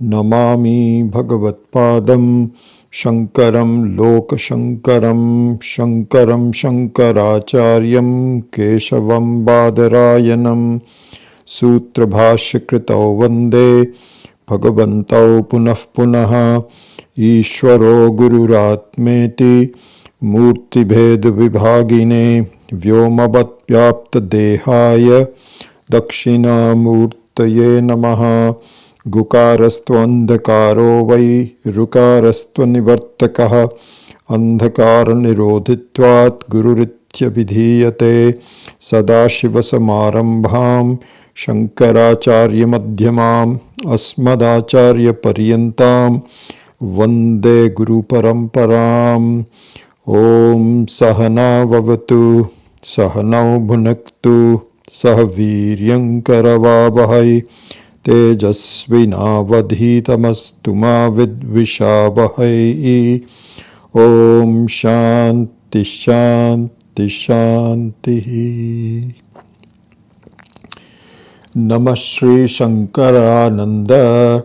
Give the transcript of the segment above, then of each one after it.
Namami Bhagavatpadam Shankaram Lokashankaram Shankaram Shankaracharyam Keshavam Badarayanam Sutra Bhashya Kritau Vande Bhagavantau Punah Punaha Ishvaro Gururatmeti Murti Bhed Vibhagine Vyomavat Vyapta Dehaya Dakshina Murtaye Namaha Gukarastvandakaro vai Rukarastvanivartakaha Andhakara Nirodhitvat Gururitya Vidhiyate Sadashiva Samarambham Shankaracharya Madhyamam Asmadacharya Paryantam Vande Guru Paramparam. Om Sahana Vavatu Sahanau Bhunaktu Sahaviryam Karavavahai Tejasvinavadhitamastu ma vidvishavahai. Om Shanti Shanti Shanti. Namah Shri Shankarananda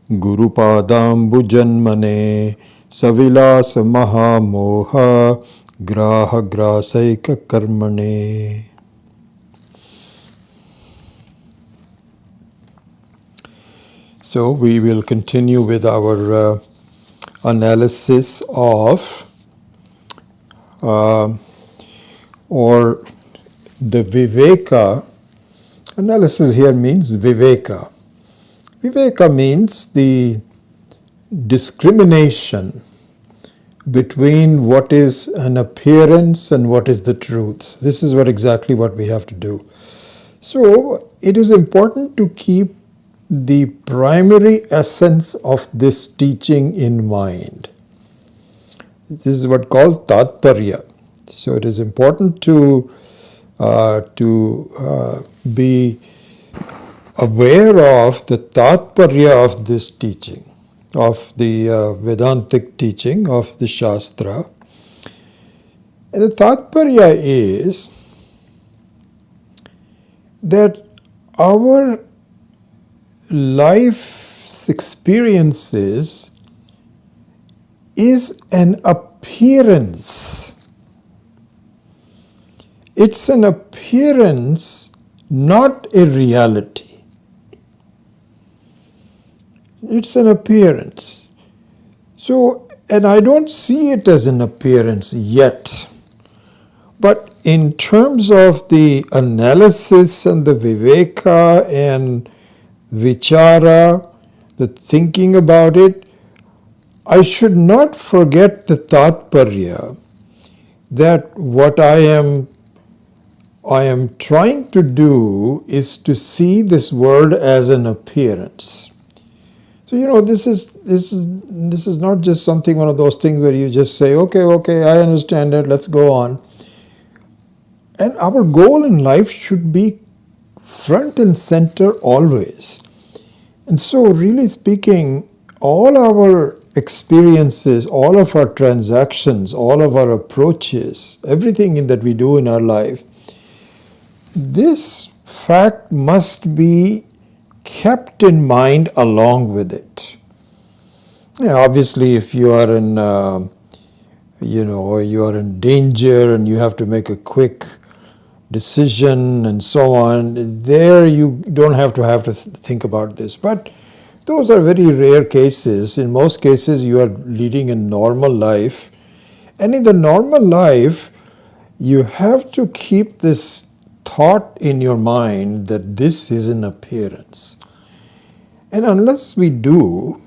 Gurupadambu Janmane Savilasa Mahamoha Graha Grasaika Karmane. So we will continue with our analysis of or the Viveka. Analysis here means Viveka. Viveka means the discrimination between what is an appearance and what is the truth. This is exactly what we have to do. So it is important to keep the primary essence of this teaching in mind. This is what called Tatparya. So it is important to be aware of the Tatparya of this teaching, of the Vedantic teaching of the Shastra. And the Tatparya is that our life's experiences is an appearance. It's an appearance, not a reality. It's an appearance. So, and I don't see it as an appearance yet. But in terms of the analysis and the Viveka and Vichara, the thinking about it, I should not forget the Tatparya, that what I am trying to do is to see this world as an appearance. So this is not just something, one of those things where you just say, okay, I understand it, let's go on. And our goal in life should be front and center always. And so really speaking, all our experiences, all of our transactions, all of our approaches, everything that we do in our life, this fact must be kept in mind along with it. Obviously, if you are in, you are in danger and you have to make a quick decision and so on, there you don't have to think about this. But those are very rare cases. In most cases, you are leading a normal life. And in the normal life, you have to keep this thought in your mind that this is an appearance. And unless we do,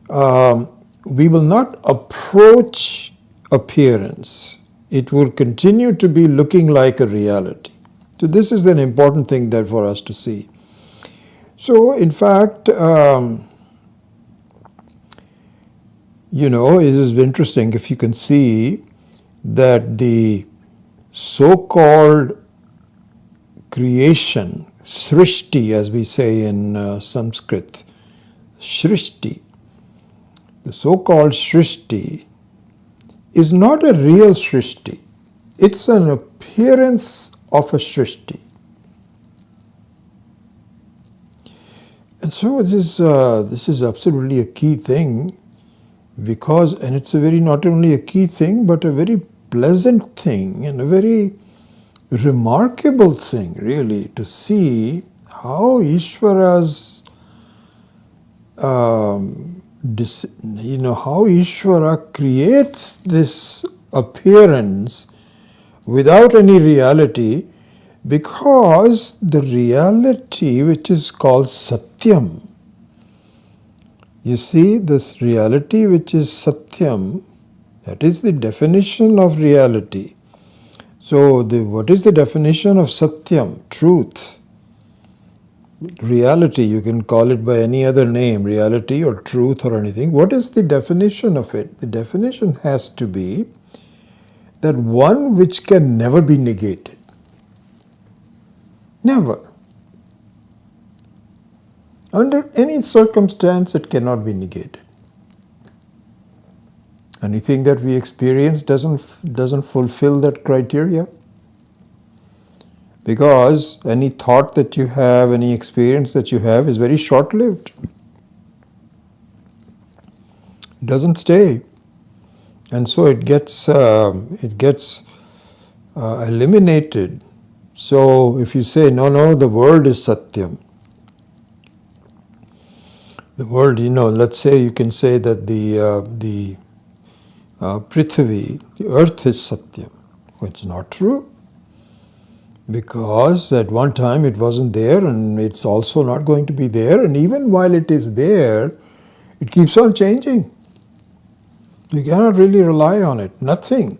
we will not approach appearance. It will continue to be looking like a reality. So this is an important thing there for us to see. So in fact, it is interesting if you can see that the so-called creation, Srishti as we say in Sanskrit, Srishti, the so-called Srishti is not a real Srishti. It's an appearance of a Srishti. And so this is absolutely a key thing, because, and it's a very, not only a key thing, but a very pleasant thing and a very remarkable thing, really, to see how Ishvara's, how Ishvara creates this appearance without any reality, because the reality which is called Satyam, you see, this reality which is Satyam, that is the definition of reality. So, what is the definition of Satyam? Truth. Reality, you can call it by any other name, reality or truth or anything. What is the definition of it? The definition has to be that one which can never be negated. Never. Under any circumstance, it cannot be negated. Anything that we experience doesn't fulfill that criteria. Because any thought that you have, any experience that you have is very short-lived. It doesn't stay. And so it gets eliminated. So if you say, no, the world is Satyam. The world, let's say you can say that the Prithvi, the earth is Satyam. Well, it's not true. Because at one time it wasn't there, and it's also not going to be there, and even while it is there, it keeps on changing. You cannot really rely on it. Nothing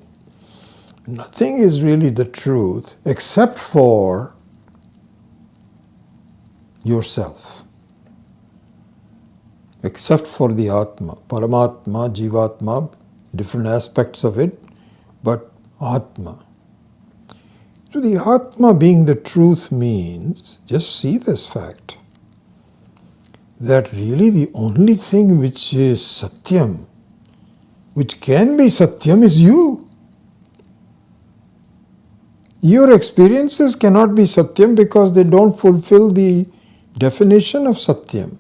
is really the truth except for yourself. Except for the Atma, Paramatma, Jivatma, different aspects of it, but Atma. So the Atma being the truth means, just see this fact, that really the only thing which is Satyam, which can be Satyam, is you. Your experiences cannot be Satyam because they don't fulfill the definition of Satyam.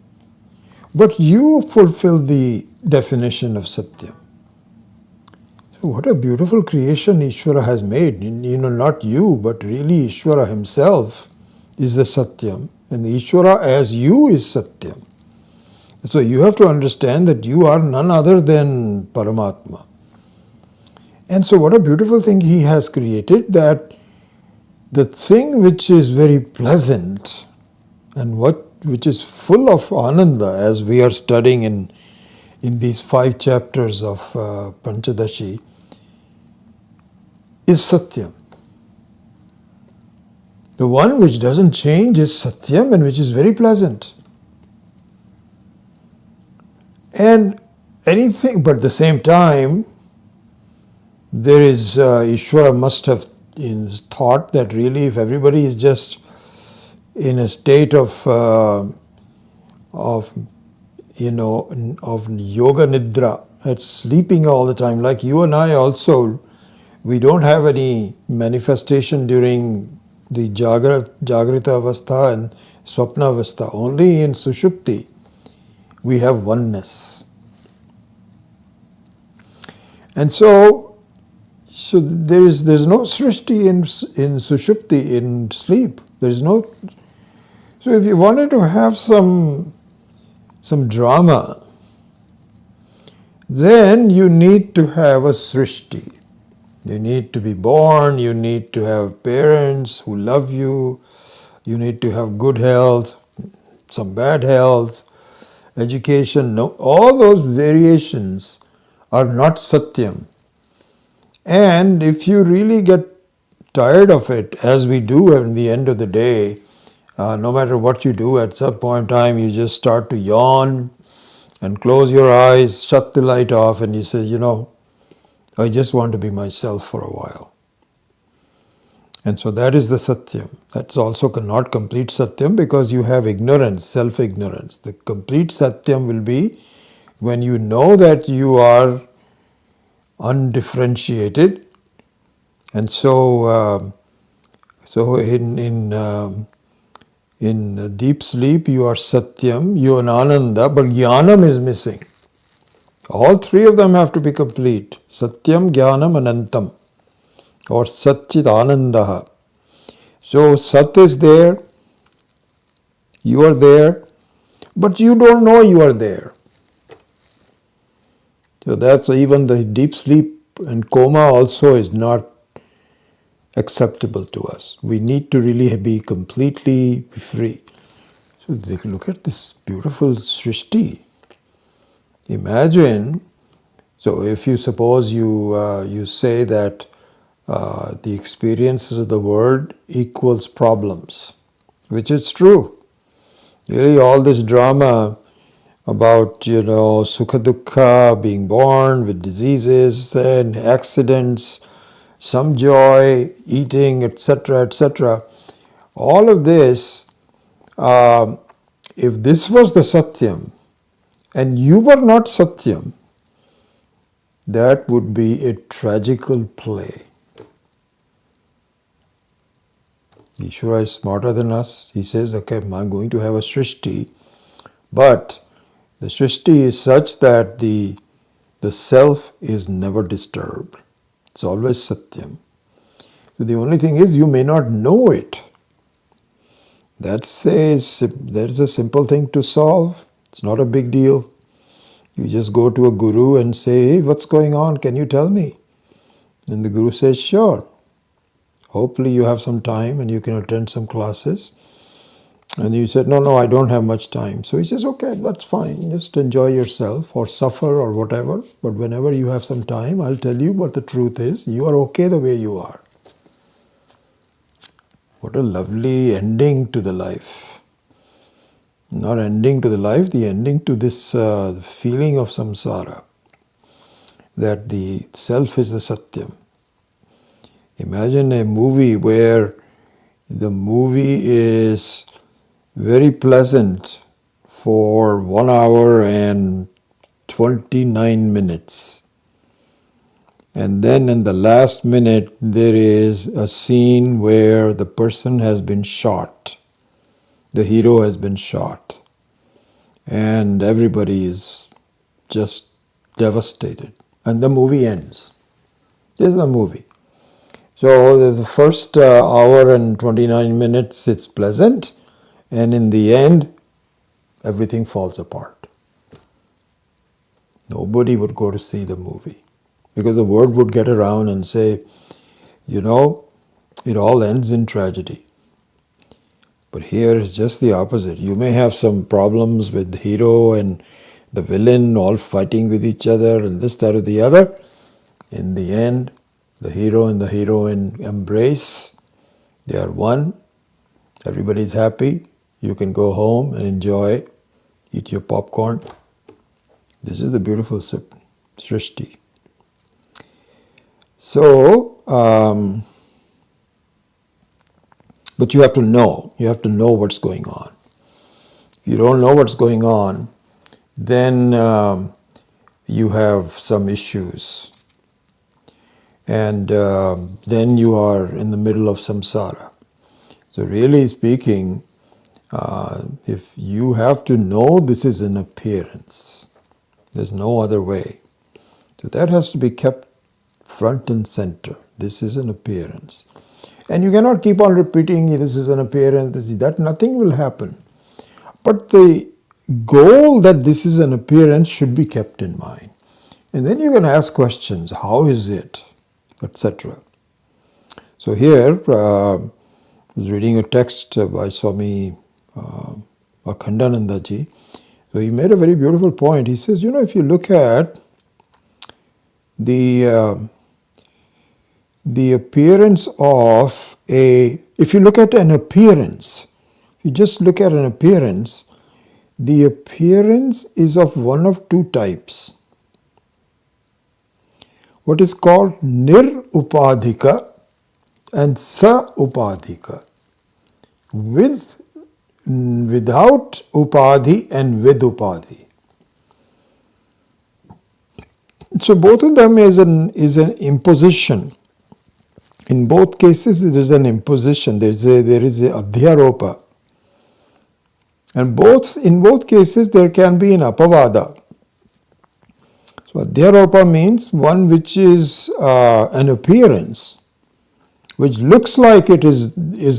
But you fulfill the definition of Satyam. So what a beautiful creation Ishvara has made. Not you, but really Ishvara himself is the Satyam. And the Ishvara as you is Satyam. So you have to understand that you are none other than Paramatma. And so what a beautiful thing he has created, that the thing which is very pleasant and which is full of ananda, as we are studying in these 5 chapters of Pancadasi, is Satyam. The one which doesn't change is Satyam, and which is very pleasant. And anything, but at the same time, there is, Ishvara must have thought that really if everybody is just in a state of yoga nidra, it's sleeping all the time, like you and I also, we don't have any manifestation during the Jagrita Avastha and Swapna Avastha. Only in Sushupti we have oneness. And so there's no srishti in Sushupti, in sleep. There is no. So if you wanted to have some drama, then you need to have a srishti. You need to be born, you need to have parents who love you, you need to have good health, some bad health, education. No, all those variations are not Satyam. And if you really get tired of it, as we do at the end of the day, no matter what you do, at some point in time you just start to yawn and close your eyes, shut the light off, and you say, I just want to be myself for a while. And so that is the Satyam. That's also not complete Satyam, because you have ignorance, self-ignorance. The complete Satyam will be when you know that you are undifferentiated. And so in In deep sleep, you are Satyam, you are Ananda, but Jnanam is missing. All three of them have to be complete. Satyam, Jnanam, Anantam, or Satchit Anandaha. So Sat is there, you are there, but you don't know you are there. So that's even the deep sleep and coma also is not acceptable to us. We need to really be completely free. So look at this beautiful Srishti. Imagine, so if you suppose you say that the experiences of the world equals problems, which is true. Really all this drama about, sukha dukkha, being born with diseases and accidents, some joy, eating, etc., etc. All of this, if this was the Satyam and you were not Satyam, that would be a tragical play. Ishvara is smarter than us. He says, okay, I'm going to have a Srishti, but the Srishti is such that the self is never disturbed. It's always Satyam. So the only thing is you may not know it. That's a simple thing to solve. It's not a big deal. You just go to a guru and say, hey, what's going on? Can you tell me? And the guru says, sure. Hopefully you have some time and you can attend some classes. And you said, no, I don't have much time. So he says, okay, that's fine. Just enjoy yourself or suffer or whatever. But whenever you have some time, I'll tell you what the truth is. You are okay the way you are. What a lovely ending to the life. Not ending to the life, the ending to this feeling of samsara. That the self is the Satyam. Imagine a movie where the movie is very pleasant for 1 hour and 29 minutes. And then in the last minute, there is a scene where the person has been shot. The hero has been shot. And everybody is just devastated. And the movie ends. This is the movie. So the first hour and 29 minutes, it's pleasant. And in the end, everything falls apart. Nobody would go to see the movie. Because the word would get around and say, it all ends in tragedy. But here is just the opposite. You may have some problems with the hero and the villain all fighting with each other and this, that, or the other. In the end, the hero and the heroine embrace. They are one. Everybody is happy. You can go home and enjoy, eat your popcorn. This is the beautiful Srishti. So, but you have to know. You have to know what's going on. If you don't know what's going on, then you have some issues. And then you are in the middle of samsara. So really speaking, if you have to know this is an appearance, there's no other way. So that has to be kept front and center. This is an appearance. And you cannot keep on repeating, this is an appearance, this is that, nothing will happen. But the goal that this is an appearance should be kept in mind. And then you can ask questions, how is it, etc. So here, I was reading a text by Swami Akhandananda ji. So he made a very beautiful point. He says, if you look at the appearance of if you look at an appearance, you just look at an appearance, the appearance is of one of two types. What is called nir-upadhika and sa-upadhika. Without upadhi and with upadhi. So both of them is an imposition. In both cases, it is an imposition. There is a adhyaropa. And in both cases there can be an apavada. So adhyaropa means one which is an appearance, which looks like it is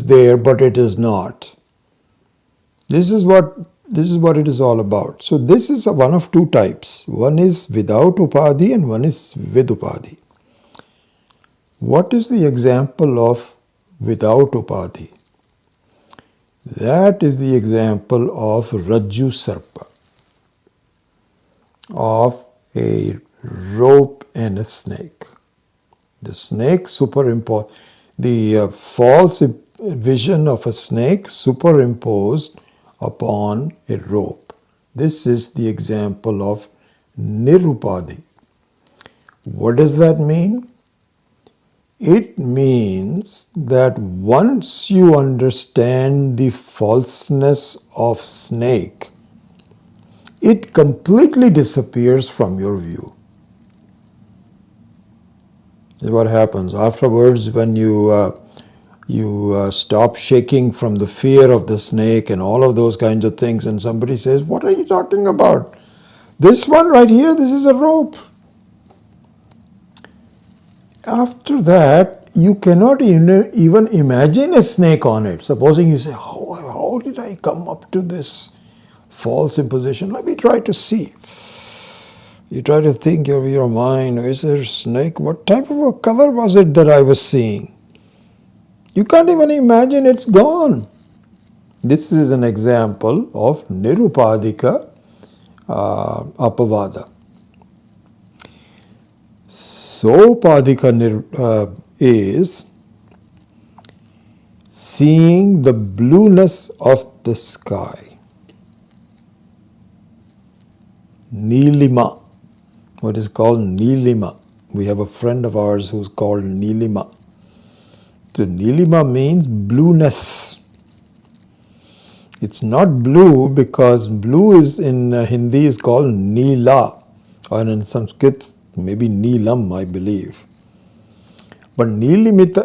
there, but it is not. This is what it is all about. So this is one of two types. One is without upadhi and one is with upadhi. What is the example of without upadhi? That is the example of Rajju Sarpa, of a rope and a snake. The snake superimposed, the false vision of a snake superimposed upon a rope. This is the example of nirupadhi. What does that mean? It means that once you understand the falseness of snake, it completely disappears from your view. This is what happens afterwards when you stop shaking from the fear of the snake and all of those kinds of things, and somebody says, "What are you talking about? This one right here, this is a rope." After that, you cannot even imagine a snake on it. Supposing you say, how did I come up to this false imposition? Let me try to see. You try to think of your mind, is there a snake? What type of a color was it that I was seeing? You can't even imagine, it's gone. This is an example of nirupadika apavada. Sopadika is seeing the blueness of the sky. Nilima, what is called Nilima. We have a friend of ours who's called Nilima. So Nilima means blueness. It's not blue because blue is in Hindi is called Neela, or in Sanskrit maybe Neelam, I believe. But Nilita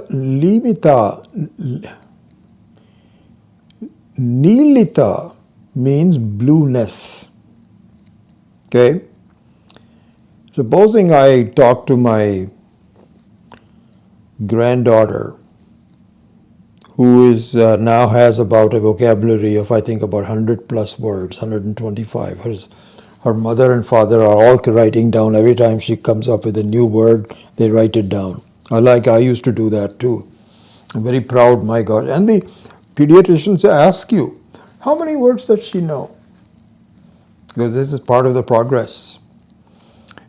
means blueness. Okay? Supposing I talk to my granddaughter, who is now has about a vocabulary of, I think, about 100 plus words, 125. Her mother and father are all writing down every time she comes up with a new word, they write it down. I used to do that too. I'm very proud, my God. And the pediatricians ask you, how many words does she know? Because this is part of the progress.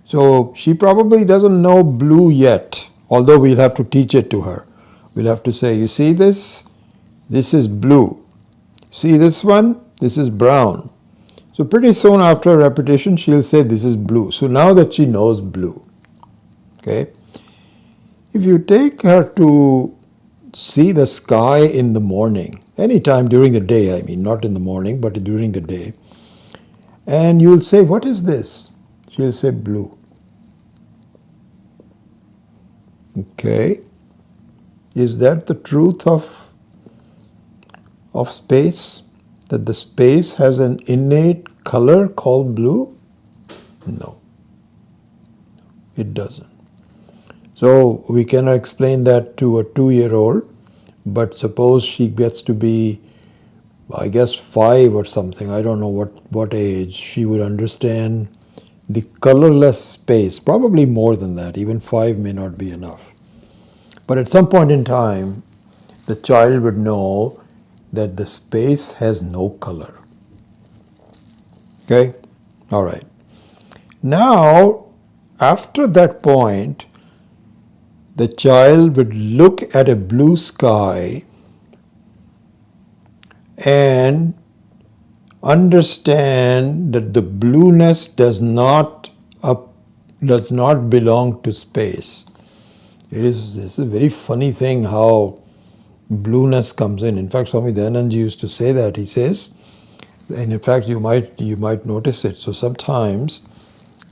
So she probably doesn't know blue yet, although we'll have to teach it to her. We'll have to say, you see this? This is blue. See this one? This is brown. So pretty soon after repetition, she'll say this is blue. So now that she knows blue, okay? If you take her to see the sky in the morning, anytime during the day, I mean, not in the morning, but during the day, and you'll say, what is this? She'll say blue. Okay. Is that the truth of space? That the space has an innate color called blue? No, it doesn't. So we cannot explain that to a 2-year-old, but suppose she gets to be, I guess, 5 or something, I don't know what age, she would understand the colorless space, probably more than that, even 5 may not be enough. But at some point in time, the child would know that the space has no color. Okay? All right. Now, after that point, the child would look at a blue sky and understand that the blueness does not belong to space. This is a very funny thing how blueness comes in. In fact, Swami Dayanand used to say that. He says, and in fact you might notice it. So sometimes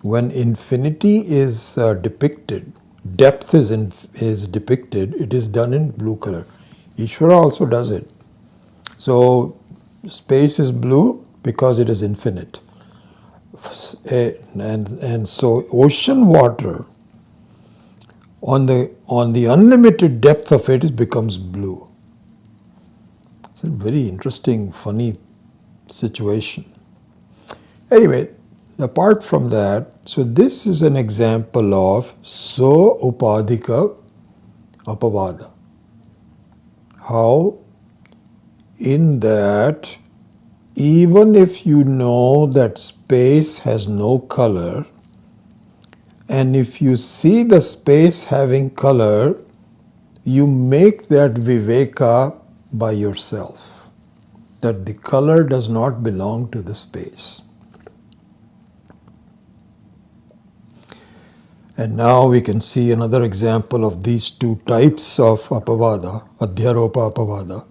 when infinity is depicted, depth is depicted, it is done in blue color. Ishvara also does it. So space is blue, because it is infinite. And so ocean water, on the unlimited depth of it, it becomes blue. It's a very interesting, funny situation. Anyway, apart from that, so this is an example of so upadhika apavada. How in that, even if you know that space has no color, and if you see the space having color, you make that viveka by yourself, that the color does not belong to the space. And now we can see another example of these two types of apavada, adhyaropa apavada.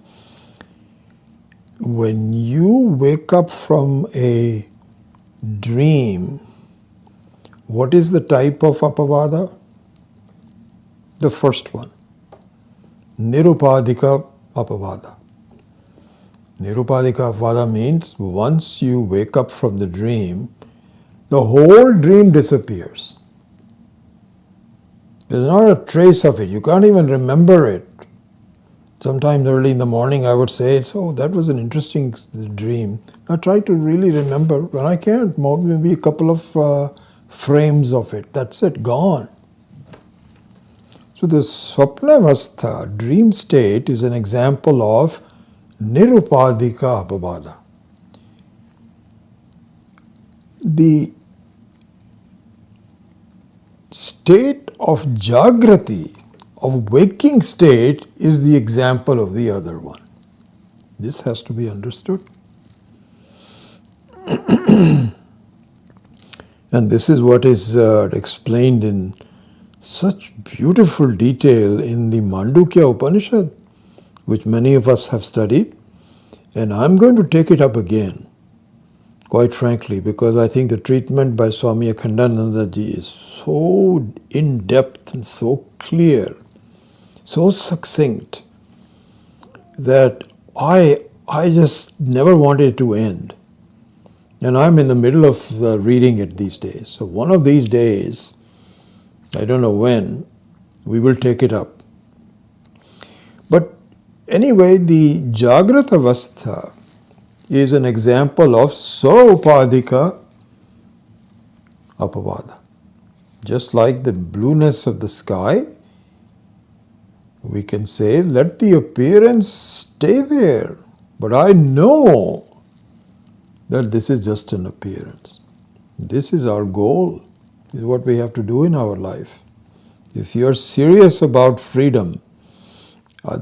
When you wake up from a dream, what is the type of apavada? The first one, nirupadhika apavada. Nirupadhika apavada means once you wake up from the dream, the whole dream disappears. There's not a trace of it. You can't even remember it. Sometimes early in the morning I would say, oh, that was an interesting dream. I try to really remember, but I can't. Maybe a couple of frames of it. That's it, gone. So the swapnavastha, dream state, is an example of nirupadhika apavada. The state of jagrati, of waking state, is the example of the other one. This has to be understood. And this is what is explained in such beautiful detail in the Mandukya Upanishad, which many of us have studied. And I'm going to take it up again, quite frankly, because I think the treatment by Swami Akhandananda Ji is so in-depth and so clear, so succinct, that I just never wanted it to end. And I'm in the middle of reading it these days. So one of these days, I don't know when, we will take it up. But anyway, the Jagrata Avastha is an example of Saupadhika Apavada. Just like the blueness of the sky, we can say, let the appearance stay there. But I know that this is just an appearance. This is our goal. This is what we have to do in our life. If you're serious about freedom,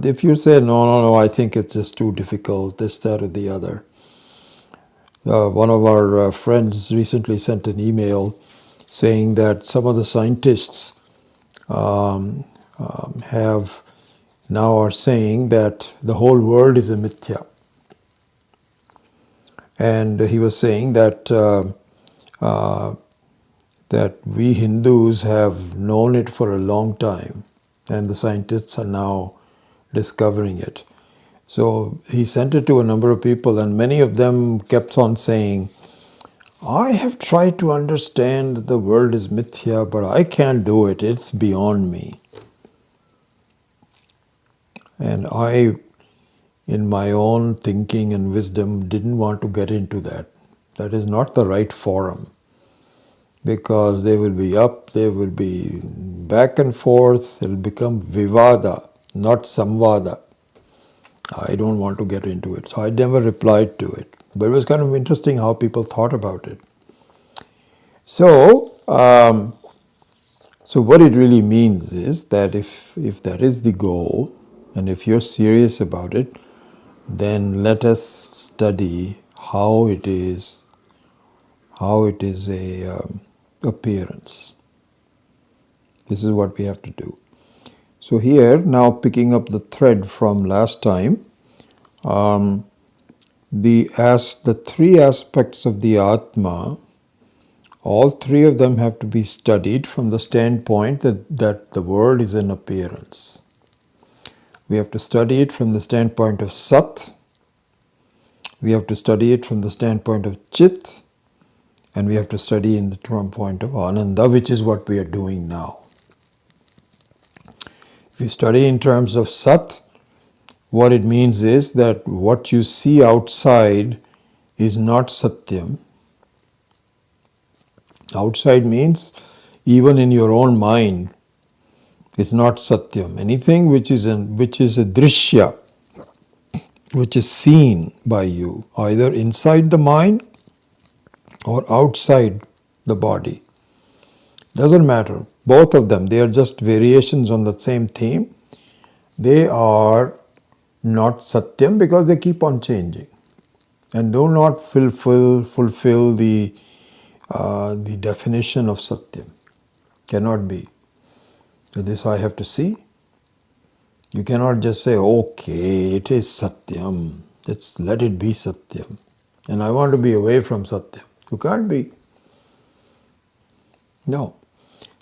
if you say, no, I think it's just too difficult, this, that, or the other. One of our friends recently sent an email saying that some of the scientists have now are saying that the whole world is a mithya. And he was saying that that we Hindus have known it for a long time, and the scientists are now discovering it. So he sent it to a number of people, and many of them kept on saying, I have tried to understand that the world is mithya, but I can't do it. It's beyond me. And I, in my own thinking and wisdom, didn't want to get into that. That is not the right forum, because they will be up, they will be back and forth, it will become vivada, not samvada. I don't want to get into it. So I never replied to it. But it was kind of interesting how people thought about it. So, so what it really means is that if that is the goal, and if you're serious about it, then let us study how it is a appearance. This is what we have to do. So here, now picking up the thread from last time, the three aspects of the Atma, all three of them have to be studied from the standpoint that the world is an appearance. We have to study it from the standpoint of Sat. We have to study it from the standpoint of Chit, and we have to study in the point of Ananda, which is what we are doing now. If you study in terms of Sat, what it means is that what you see outside is not Satyam. Outside means even in your own mind, it's not Satyam. Anything which is a Drishya, which is seen by you, either inside the mind or outside the body. Doesn't matter. Both of them, they are just variations on the same theme. They are not Satyam because they keep on changing and do not fulfill the definition of Satyam. Cannot be. So this I have to see. You cannot just say, okay, it is Satyam. Let it be Satyam. And I want to be away from Satyam. You can't be. No.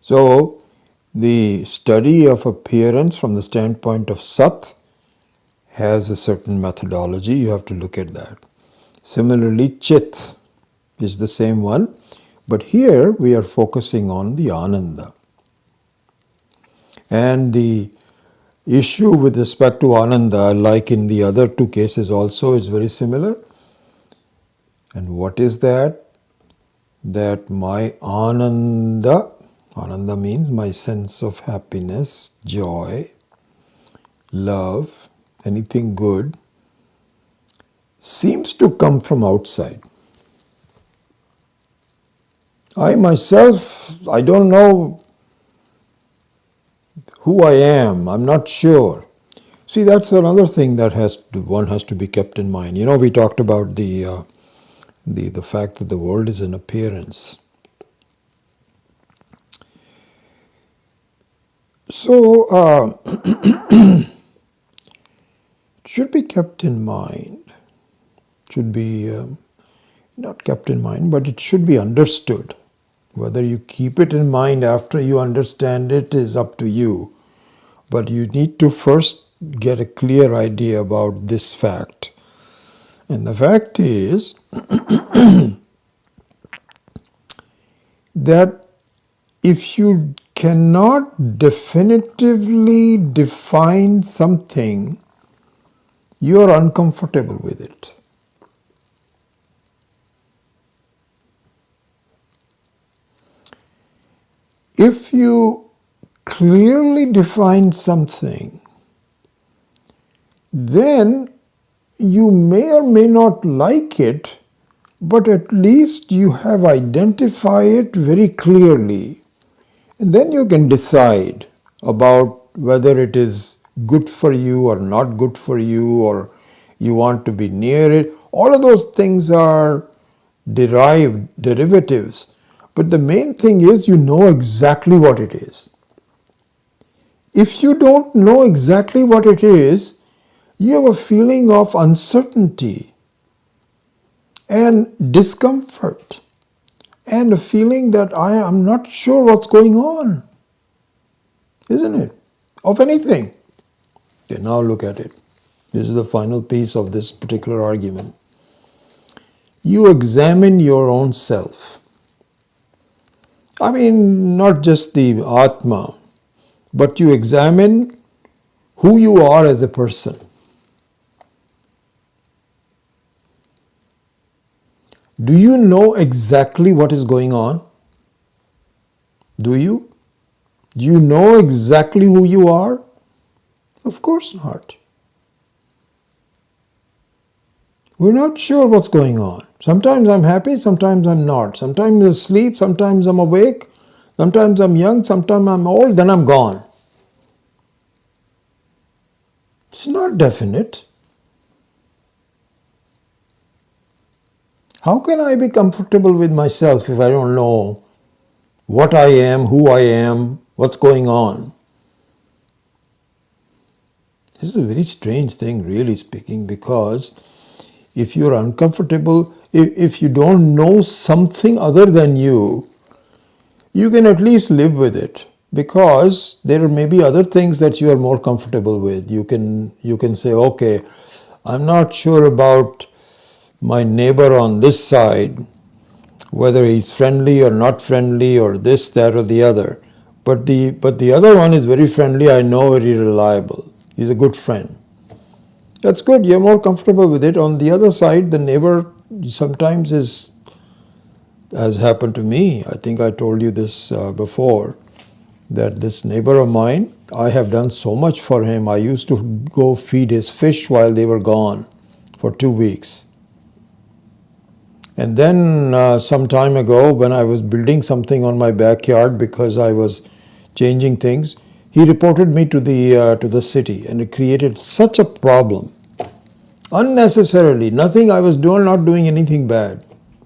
So, the study of appearance from the standpoint of Sat has a certain methodology. You have to look at that. Similarly, Chit is the same one. But here we are focusing on the Ananda. And the issue with respect to Ananda, like in the other two cases also, is very similar. And what is that? That my Ananda means my sense of happiness, joy, love, anything good, seems to come from outside. I myself, I don't know who I am. I'm not sure. See, that's another thing that one has to be kept in mind. You know, we talked about the fact that the world is an appearance. So, it should be kept in mind. Should be not kept in mind, but it should be understood. Whether you keep it in mind after you understand it is up to you. But you need to first get a clear idea about this fact. And the fact is that if you cannot definitively define something, you are uncomfortable with it. If you clearly define something, then you may or may not like it, but at least you have identified it very clearly. And then you can decide about whether it is good for you or not good for you, or you want to be near it. All of those things are derivatives. But the main thing is you know exactly what it is. If you don't know exactly what it is, you have a feeling of uncertainty and discomfort and a feeling that I am not sure what's going on, isn't it? Of anything. Okay, now look at it. This is the final piece of this particular argument. You examine your own self. I mean, not just the Atma, but you examine who you are as a person. Do you know exactly what is going on? Do you? Do you know exactly who you are? Of course not. We're not sure what's going on. Sometimes I'm happy, sometimes I'm not. Sometimes I'm asleep, sometimes I'm awake. Sometimes I'm young, sometimes I'm old, then I'm gone. It's not definite. How can I be comfortable with myself if I don't know what I am, who I am, what's going on? This is a very strange thing, really speaking, because if you're uncomfortable, if you don't know something other than you can at least live with it, because there may be other things that you are more comfortable with. You can say, okay, I'm not sure about my neighbor on this side, whether he's friendly or not friendly or this, that or the other. But the other one is very friendly, I know, very reliable. He's a good friend. That's good, you're more comfortable with it. On the other side, the neighbor sometimes is, as happened to me, I think I told you this before, that this neighbor of mine, I have done so much for him. I used to go feed his fish while they were gone for 2 weeks. And then some time ago, when I was building something on my backyard because I was changing things, he reported me to the city, and it created such a problem. Unnecessarily, nothing I was doing, not doing anything bad.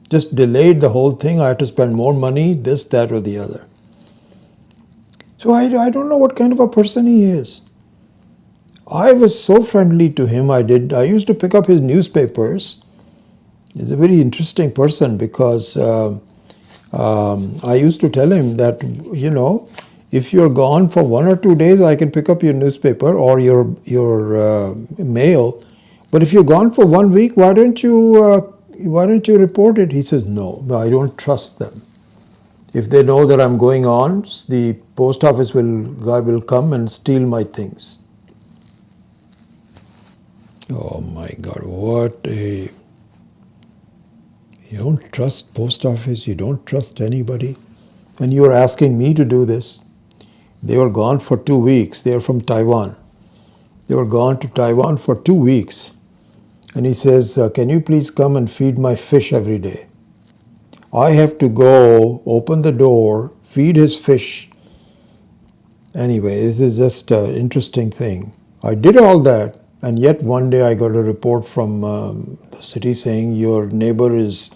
Just delayed the whole thing. I had to spend more money, this, that or the other. So I don't know what kind of a person he is. I was so friendly to him. I used to pick up his newspapers. He's a very interesting person because I used to tell him that, if you're gone for 1 or 2 days, I can pick up your newspaper or your mail. But if you're gone for 1 week, why don't you report it? He says, no, I don't trust them. If they know that I'm going on, the post office guy will come and steal my things. Oh my God, you don't trust post office, you don't trust anybody. And you're asking me to do this. They were gone for 2 weeks. They are from Taiwan. They were gone to Taiwan for 2 weeks. And he says, can you please come and feed my fish every day? I have to go, open the door, feed his fish. Anyway, this is just an interesting thing. I did all that, and yet one day I got a report from the city saying your neighbor is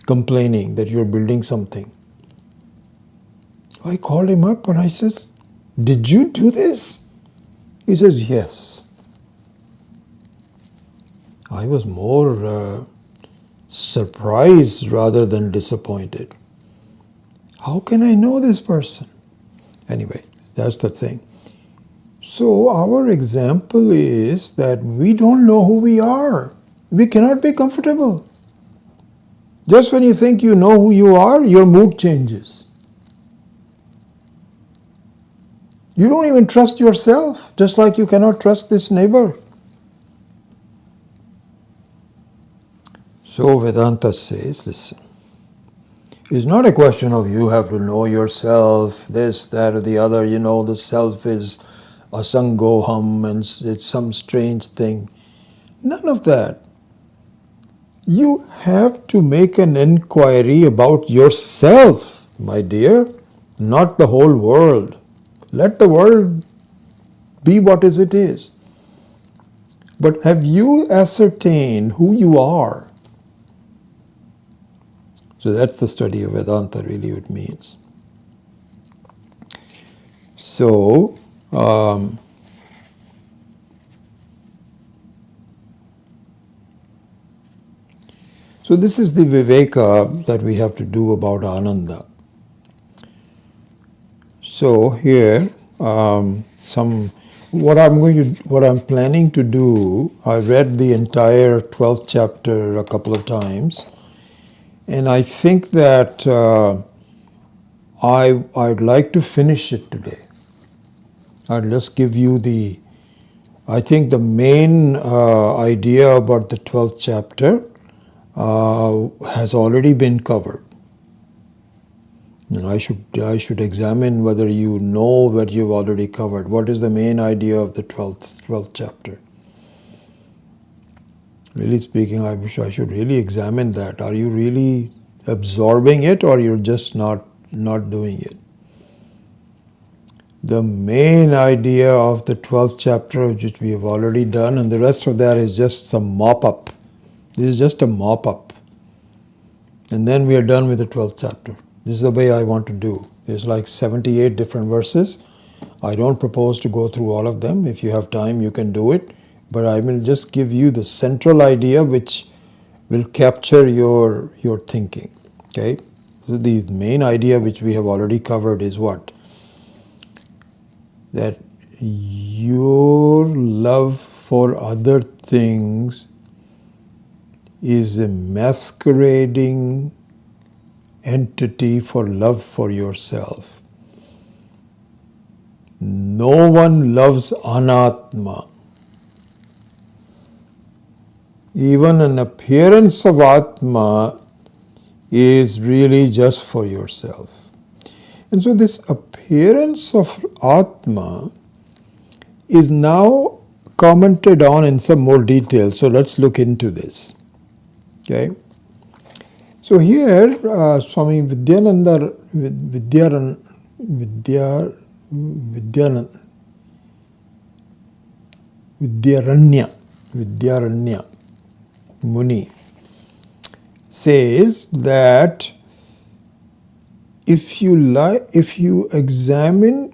complaining that you're building something. I called him up and I said, did you do this? He says, yes. I was more surprised rather than disappointed. How can I know this person? Anyway, that's the thing. So our example is that we don't know who we are. We cannot be comfortable. Just when you think you know who you are, your mood changes. You don't even trust yourself, just like you cannot trust this neighbor. So Vedanta says, listen, it's not a question of you have to know yourself, this, that, or the other. The self is asangoham and it's some strange thing. None of that. You have to make an inquiry about yourself, my dear, not the whole world. Let the world be what it is. But have you ascertained who you are? So that's the study of Vedanta, really, it means. So, so this is the viveka that we have to do about Ananda. So here, what I'm planning to do, I read the entire 12th chapter a couple of times, and I think that I'd like to finish it today. I'll just give you I think the main idea about the 12th chapter has already been covered. And I should examine whether you know what you've already covered. What is the main idea of the 12th chapter? Really speaking, I wish I should really examine that. Are you really absorbing it, or you're just not doing it? The main idea of the 12th chapter, which we have already done, and the rest of that is just some mop-up. This is just a mop-up. And then we are done with the 12th chapter. This is the way I want to do. There's like 78 different verses. I don't propose to go through all of them. If you have time, you can do it. But I will just give you the central idea which will capture your thinking. Okay? So the main idea which we have already covered is what? That your love for other things is a masquerading entity for love for yourself. No one loves anatma. Even an appearance of atma is really just for yourself. And so this appearance of atma is now commented on in some more detail. So let's look into this. Okay. So here, Swami Vidyananda, Vidyaranya Muni says that if you examine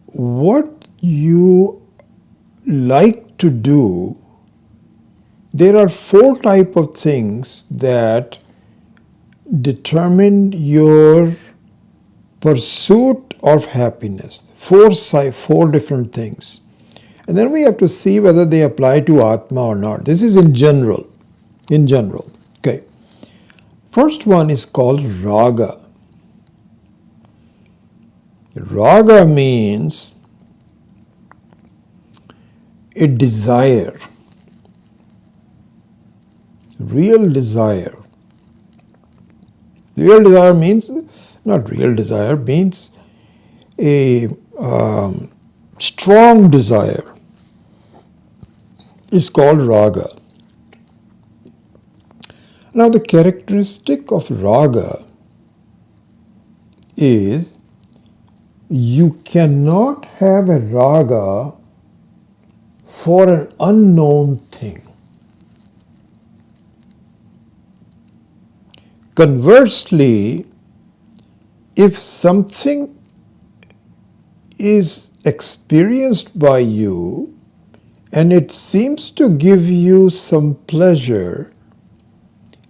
what you like to do, there are 4 types of things that determine your pursuit of happiness. 4 different things. And then we have to see whether they apply to Atma or not. This is in general. Okay. First one is called raga. Raga means a desire. Real desire. Real desire means, not real desire, means a strong desire is called raga. Now the characteristic of raga is you cannot have a raga for an unknown thing. Conversely, if something is experienced by you and it seems to give you some pleasure,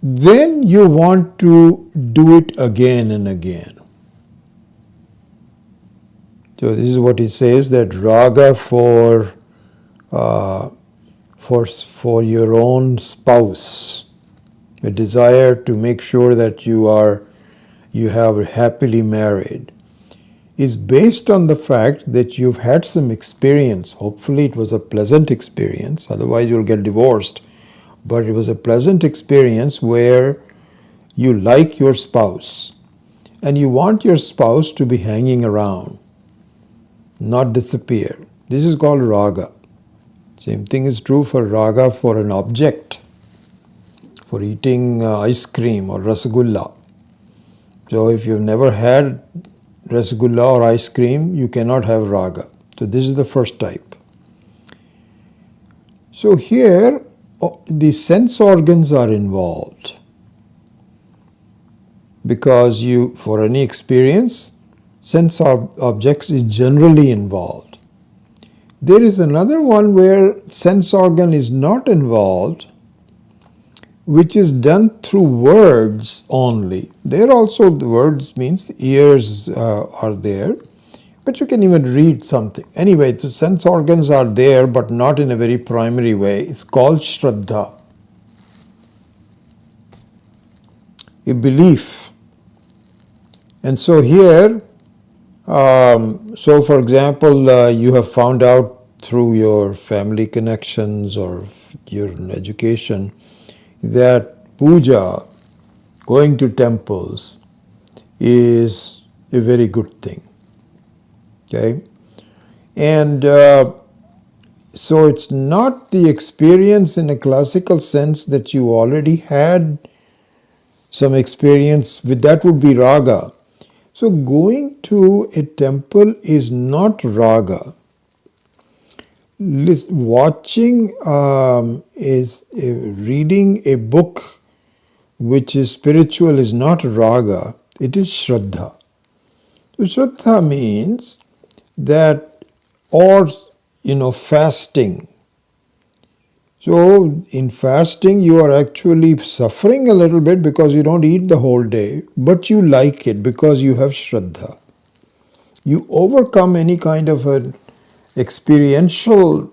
then you want to do it again and again. So this is what he says, that raga for your own spouse, a desire to make sure that you have happily married, is based on the fact that you've had some experience. Hopefully it was a pleasant experience, otherwise you'll get divorced. But it was a pleasant experience where you like your spouse and you want your spouse to be hanging around, not disappear. This is called raga. Same thing is true for raga for an object, for eating ice cream or rasgulla. So if you've never had rasgulla or ice cream, you cannot have raga. So this is the first type. So here the sense organs are involved, because for any experience, sense objects is generally involved. There is another one where sense organ is not involved, which is done through words only. There also the words means the ears are there, but you can even read something. Anyway, the sense organs are there, but not in a very primary way. It's called Shraddha, a belief. And so here, so for example, you have found out through your family connections or your education that puja, going to temples, is a very good thing. Okay? And so it's not the experience in a classical sense that you already had some experience with, that would be raga. So going to a temple is not raga. Watching reading a book which is spiritual is not raga, it is shraddha. So shraddha means that, or fasting. So in fasting you are actually suffering a little bit because you don't eat the whole day, but you like it because you have shraddha. You overcome any kind of an experiential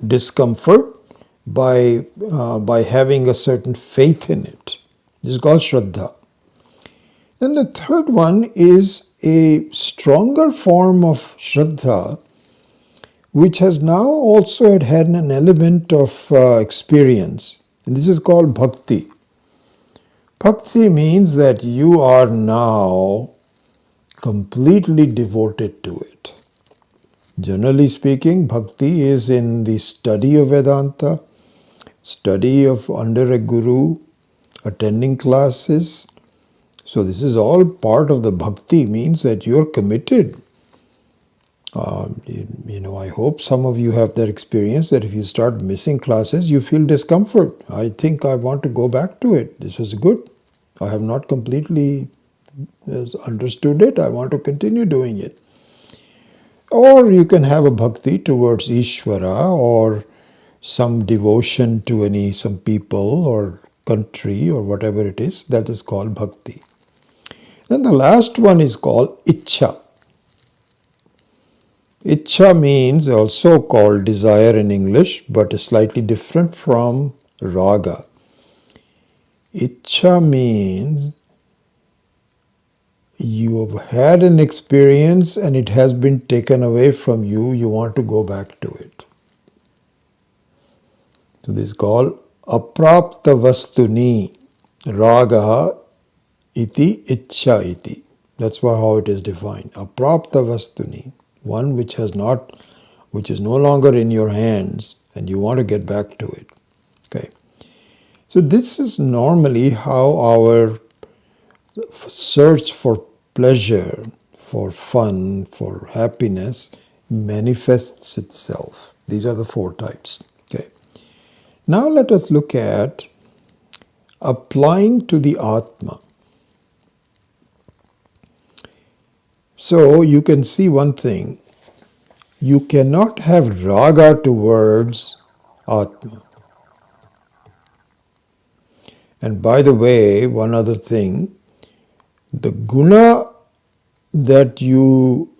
discomfort by having a certain faith in it. This is called Shraddha. Then the third one is a stronger form of Shraddha, which has now also had an element of experience. And this is called Bhakti. Bhakti means that you are now completely devoted to it. Generally speaking, Bhakti is in the study of Vedanta, study of under a guru, attending classes. So this is all part of the Bhakti, means that you're committed. I hope some of you have that experience that if you start missing classes, you feel discomfort. I think I want to go back to it. This was good. I have not completely understood it. I want to continue doing it. Or you can have a bhakti towards Ishvara or some devotion to some people or country or whatever it is. That is called bhakti. Then the last one is called Ichcha. Ichcha means also called desire in English, but is slightly different from raga. Ichcha means you have had an experience and it has been taken away from you, you want to go back to it. So this is called aprapta vastuni raga iti ichcha iti. That's how it is defined. Aprapta vastuni, one which is no longer in your hands and you want to get back to it. Okay. So this is normally how our search for pleasure, for fun, for happiness manifests itself. These are the four types. Okay. Now let us look at applying to the Atma. So you can see one thing. You cannot have raga towards Atma. And by the way, one other thing, the guna that you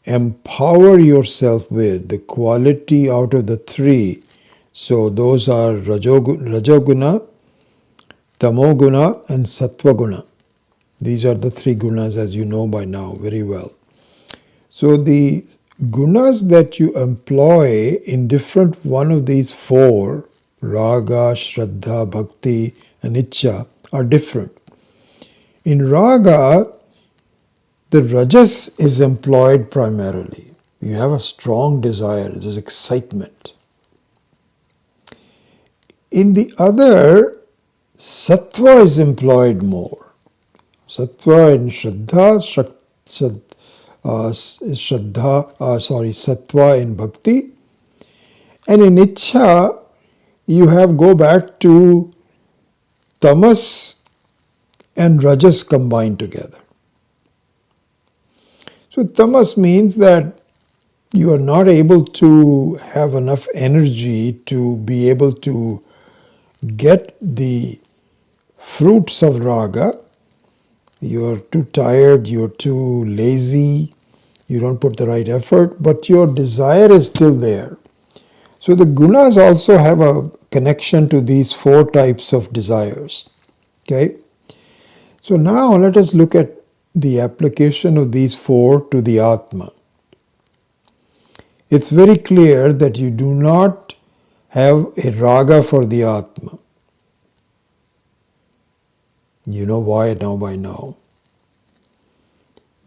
empower yourself with, the quality out of the three, so those are Rajoguna, Tamoguna and Sattvaguna. These are the three gunas, as you know by now very well. So the gunas that you employ in different one of these four, raga, shraddha, bhakti and ichcha, are different. In raga, the rajas is employed primarily. You have a strong desire, this is excitement. In the other, sattva is employed more. Sattva in shraddha, sattva in bhakti. And in ichcha, you go back to tamas and rajas combined together. So tamas means that you are not able to have enough energy to be able to get the fruits of raga. You are too tired, you are too lazy, you don't put the right effort, but your desire is still there. So the gunas also have a connection to these four types of desires. Okay? So now let us look at the application of these four to the Atma. It's very clear that you do not have a raga for the Atma. You know why now by now?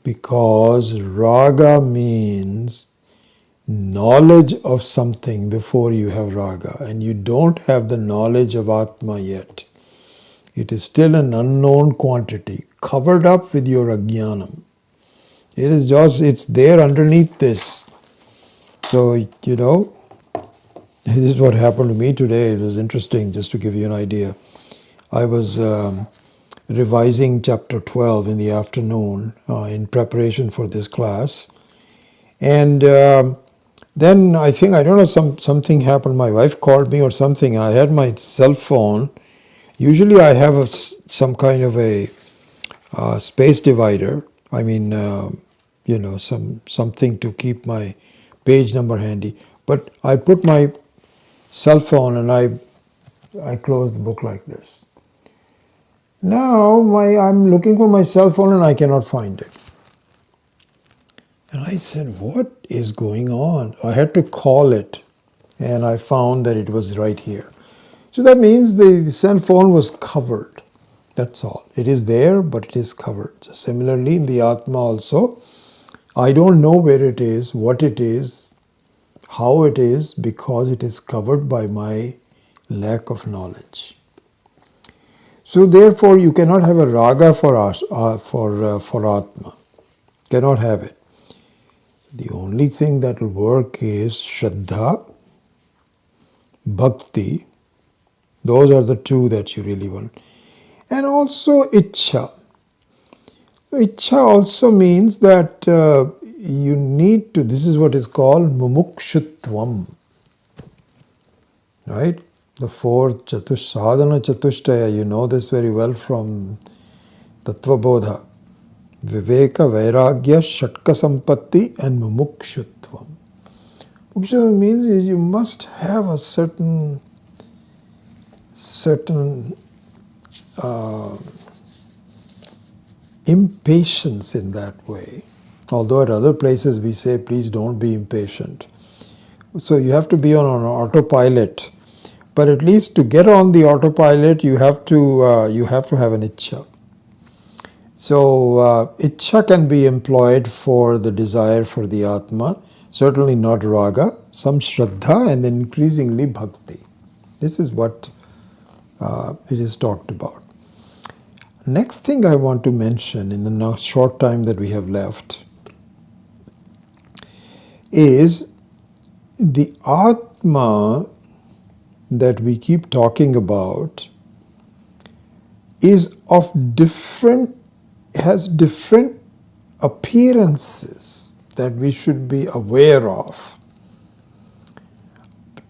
Because raga means knowledge of something before you have raga, and you don't have the knowledge of Atma yet. It is still an unknown quantity, covered up with your ajnanam. It's there underneath this. So, this is what happened to me today. It was interesting, just to give you an idea. I was revising chapter 12 in the afternoon in preparation for this class. And then I don't know, something happened. My wife called me or something. I had my cell phone. Usually I have some kind of a space divider. Something to keep my page number handy. But I put my cell phone and I close the book like this. Now I'm looking for my cell phone and I cannot find it. And I said, what is going on? I had to call it and I found that it was right here. So that means the cell phone was covered. That's all. It is there, but it is covered. So similarly, in the Atma also, I don't know where it is, what it is, how it is, because it is covered by my lack of knowledge. So therefore, you cannot have a raga for Atma. Cannot have it. The only thing that will work is Shraddha, Bhakti. Those are the two that you really want. And also Ichcha. Ichcha also means that you need to, this is what is called mumukshutvam. Right? The four sadhana chatushtaya, you know this very well from Tattva Bodha. Viveka, Vairagya, Shatka Sampatti and mumukshutvam. Mumukshutvam means you must have a certain impatience in that way. Although at other places we say, please don't be impatient. So you have to be on an autopilot. But at least to get on the autopilot, you have to have an Ichcha. So Ichcha can be employed for the desire for the Atma. Certainly not Raga. Some Shraddha and then increasingly Bhakti. This is what it is talked about. Next thing I want to mention in the short time that we have left is the Atma that we keep talking about is has different appearances that we should be aware of.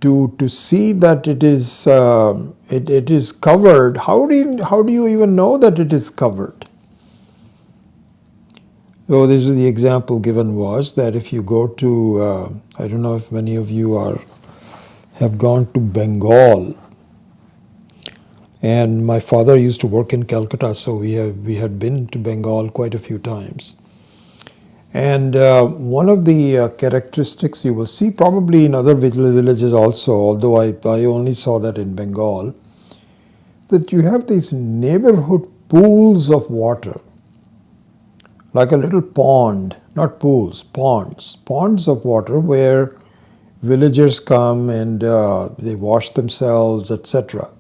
To see that it is covered, how do you even know that it is covered? So this is the example given was that if you go to, I don't know if many of you have gone to Bengal, and my father used to work in Calcutta, so we had been to Bengal quite a few times. And one of the characteristics you will see probably in other villages also, although I only saw that in Bengal, that you have these neighborhood pools of water, like a little pond, not pools, ponds of water where villagers come and they wash themselves, etc.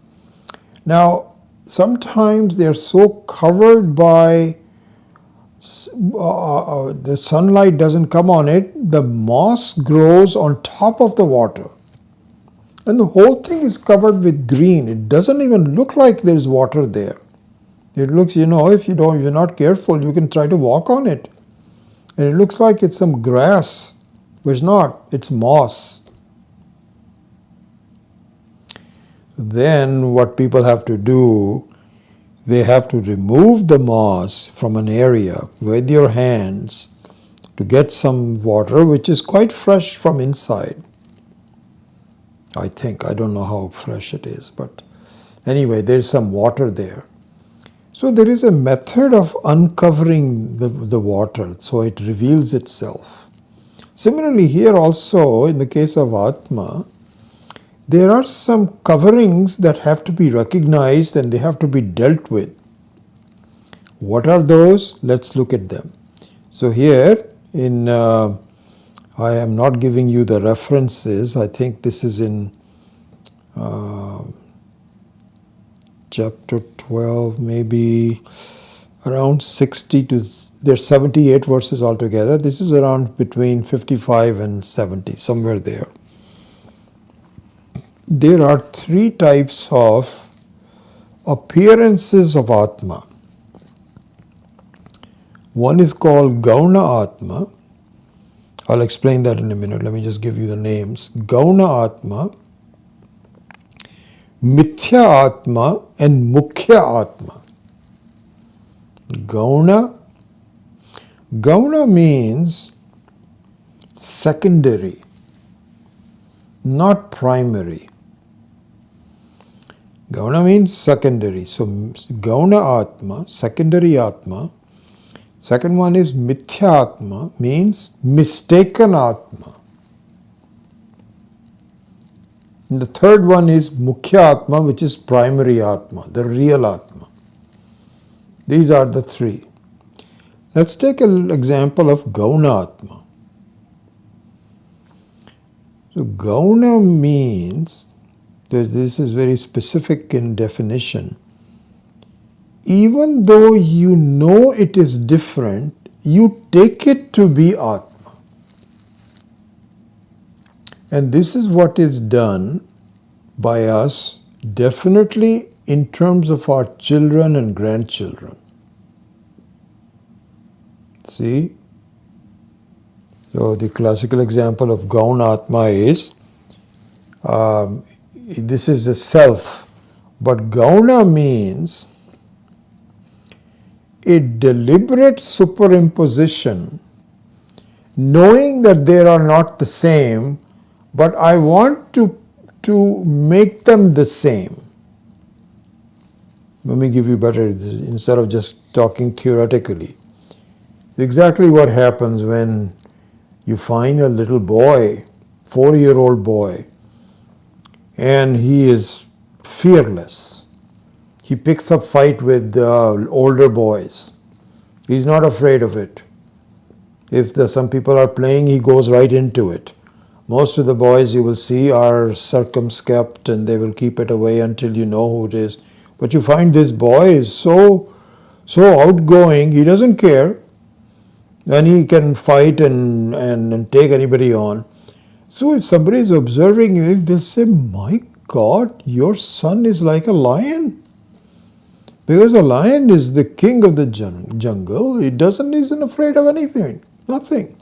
Now, sometimes they are so covered by the sunlight doesn't come on it, the moss grows on top of the water. And the whole thing is covered with green. It doesn't even look like there's water there. It looks, if you're not careful, you can try to walk on it. And it looks like it's some grass, but it's not, it's moss. Then what people have to do, they have to remove the moss from an area with your hands to get some water which is quite fresh from inside. I think. I don't know how fresh it is, but anyway, there's some water there. So there is a method of uncovering the water so it reveals itself. Similarly here also, in the case of Atma, there are some coverings that have to be recognized and they have to be dealt with. What are those? Let's look at them. So here I am not giving you the references. I think this is in chapter 12, maybe around 60 to, there's 78 verses altogether. This is around between 55 and 70, somewhere there. There are three types of appearances of Atma. One is called Gauna Atma. I'll explain that in a minute. Let me just give you the names. Gauna Atma, Mithya Atma, and Mukhya Atma. Gauna means secondary, not primary. Gauna means secondary. So Gauna Atma, secondary Atma. Second one is Mithya Atma, means mistaken Atma. And the third one is Mukhya Atma, which is primary Atma, the real Atma. These are the three. Let's take an example of Gauna Atma. So Gauna means, this is very specific in definition, even though you know it is different, you take it to be Atma. And this is what is done by us definitely in terms of our children and grandchildren. See? So the classical example of Gauna Atma is, this is a self, but Gauna means a deliberate superimposition, knowing that they are not the same, but I want to make them the same. Let me give you better, instead of just talking theoretically. Exactly what happens when you find a little boy, 4-year-old boy, and he is fearless. He picks up fight with older boys. He's not afraid of it. If some people are playing, he goes right into it. Most of the boys you will see are circumspect and they will keep it away until you know who it is. But you find this boy is so outgoing, he doesn't care. And he can fight and take anybody on. So if somebody is observing it, they'll say, my God, your son is like a lion. Because a lion is the king of the jungle. He isn't afraid of anything. Nothing.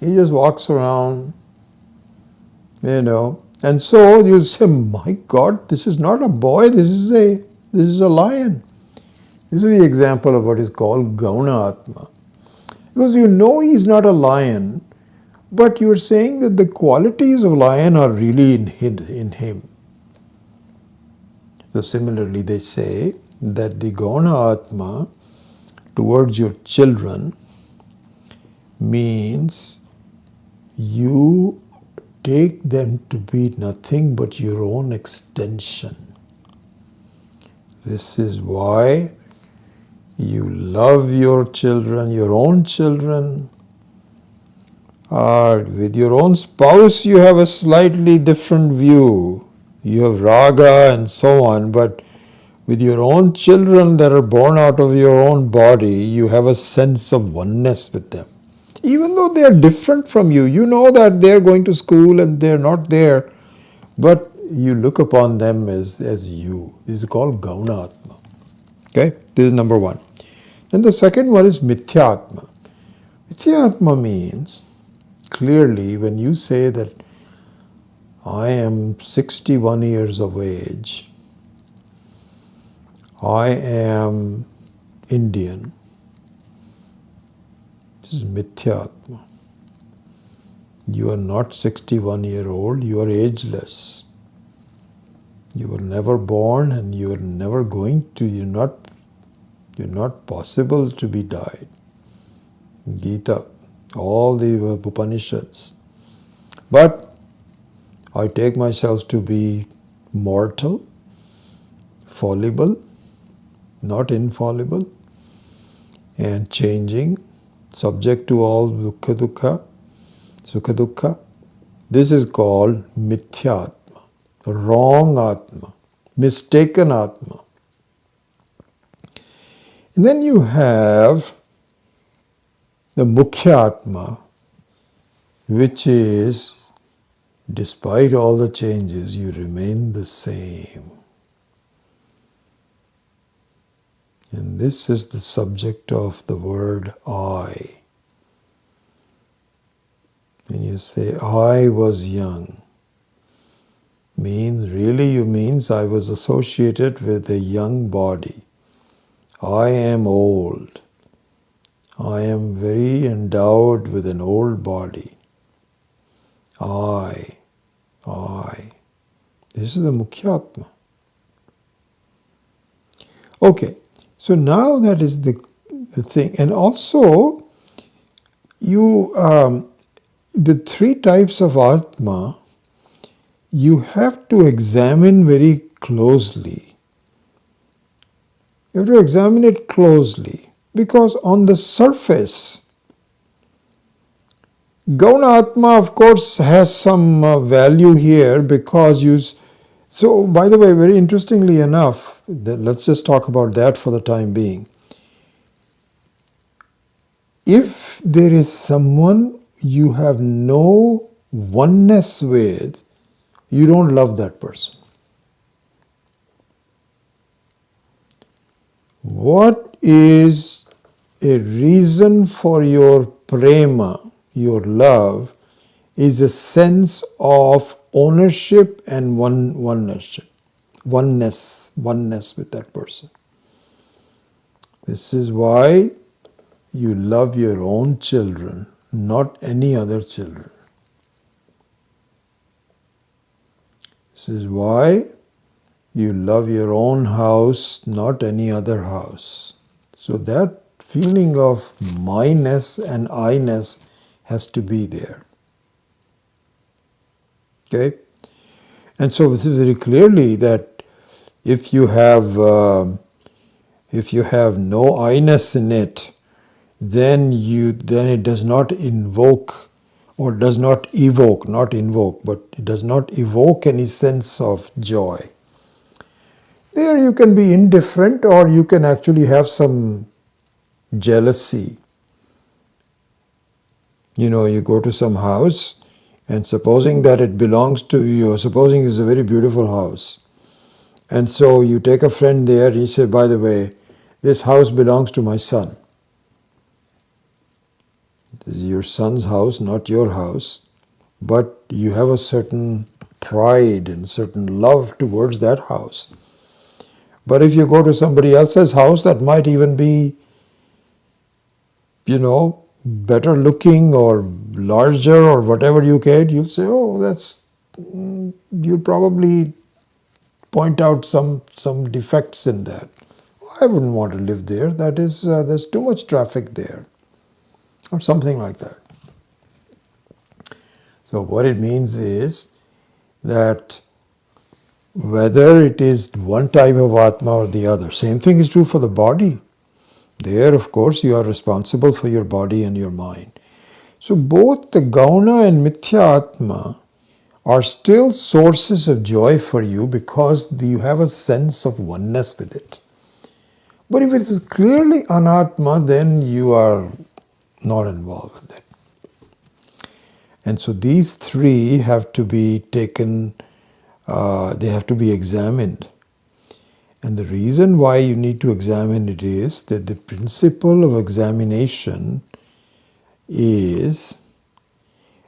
He just walks around, And so you say, my God, this is not a boy, this is a lion. This is the example of what is called Gauna Atma. Because you know he's not a lion, but you're saying that the qualities of lion are really in him. So similarly, they say that the Gauna Atma towards your children means you take them to be nothing but your own extension. This is why you love your children, your own children. With your own spouse, you have a slightly different view. You have raga and so on, but with your own children that are born out of your own body, you have a sense of oneness with them. Even though they are different from you, you know that they are going to school and they are not there, but you look upon them as you. This is called Gauna Atma. Okay, this is number one. Then the second one is Mithya Atma. Mithya Atma means, clearly, when you say that I am 61 years of age, I am Indian, this is Mithya Atma. You are not 61-year-old, you are ageless. You were never born and you are never going to, you're not possible to be died. Gita, all the Upanishads. But I take myself to be mortal, fallible, not infallible, and changing, subject to all dukkha dukkha, sukha dukkha. This is called Mithya Atma, wrong Atma, mistaken Atma. And then you have the Mukhya Atma, which is, despite all the changes, you remain the same. And this is the subject of the word I. When you say, I was young, means I was associated with a young body. I am old. I am very endowed with an old body. I. This is the Mukhya Atma. Okay, so now that is the thing. And also, you the three types of Atma, you have to examine very closely. You have to examine it closely, because on the surface, Gauna Atma, of course, has some value here because so, by the way, very interestingly enough, let's just talk about that for the time being. If there is someone you have no oneness with, you don't love that person. What is a reason for your prema, your love, is a sense of ownership and oneness with that person. This is why you love your own children, not any other children. This is why you love your own house, not any other house. So that feeling of myness and I-ness has to be there. Okay? And so this is very clearly that if you have no I-ness in it, then it does not invoke, or does not evoke, not invoke, but it does not evoke any sense of joy. There you can be indifferent, or you can actually have some jealousy. You go to some house, and supposing that it belongs to you, supposing it's a very beautiful house, and so you take a friend there, and you say, by the way, this house belongs to my son. This is your son's house, not your house, but you have a certain pride and certain love towards that house. But if you go to somebody else's house that might even be, better looking or larger or whatever you get, you'll say, oh, you'll probably point out some defects in that. I wouldn't want to live there. That is, there's too much traffic there, or something like that. So what it means is that whether it is one type of Atma or the other, same thing is true for the body. There, of course, you are responsible for your body and your mind. So both the Gauna and Mithya Atma are still sources of joy for you because you have a sense of oneness with it. But if it is clearly Anatma, then you are not involved with it. And so these three have to be taken, they have to be examined. And the reason why you need to examine it is that the principle of examination is,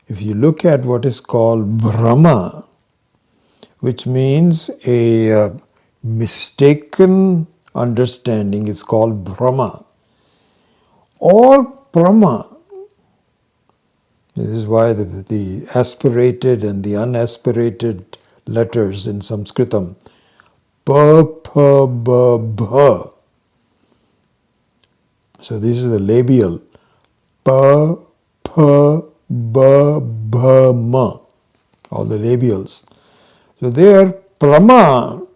if you look at what is called Brahma, which means a mistaken understanding, is called Brahma, or Prama. This is why the aspirated and the unaspirated letters in Sanskritam, pa, pa, ba, bha. So this is the labial, pa, pa, ba, bha, ma, all the labials. So there, prama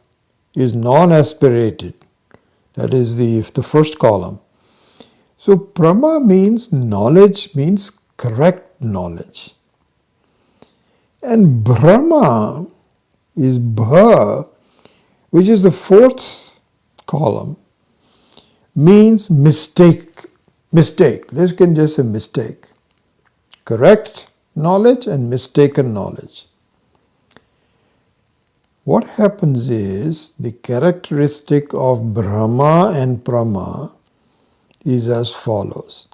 is non-aspirated. That is the first column. So prama means knowledge, means correct knowledge. And Brahma is bha, which is the fourth column, means mistake. Mistake. This can just say mistake. Correct knowledge and mistaken knowledge. What happens is, the characteristic of Brahma and Prama is as follows.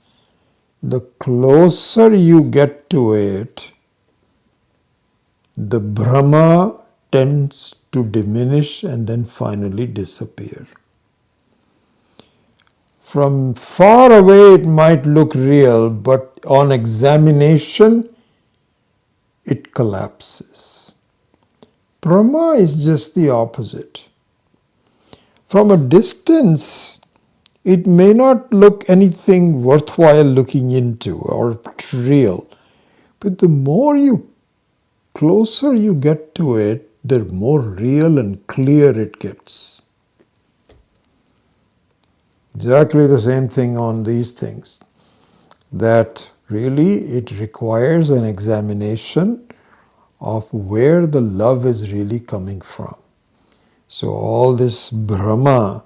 The closer you get to it, the Brahma tends to diminish and then finally disappear. From far away it might look real, but on examination it collapses. Prama is just the opposite. from a distance, it may not look anything worthwhile looking into or real. But the more closer you get to it, the more real and clear it gets. Exactly the same thing on these things. That really it requires an examination of where the love is really coming from. So all this Brahma,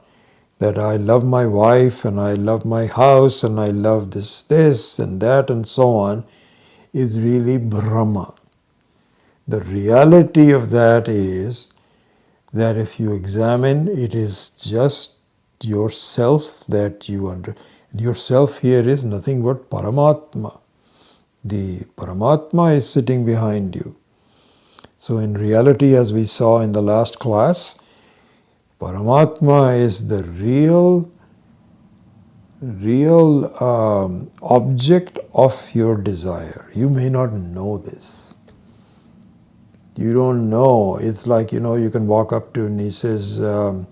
that I love my wife and I love my house and I love this and that and so on, is really Brahma. The reality of that is that if you examine, it is just yourself that you under. Yourself here is nothing but Paramatma. The Paramatma is sitting behind you. So in reality, as we saw in the last class, Paramatma is the real object of your desire. You may not know this. You don't know. It's like, you can walk up to and he says, are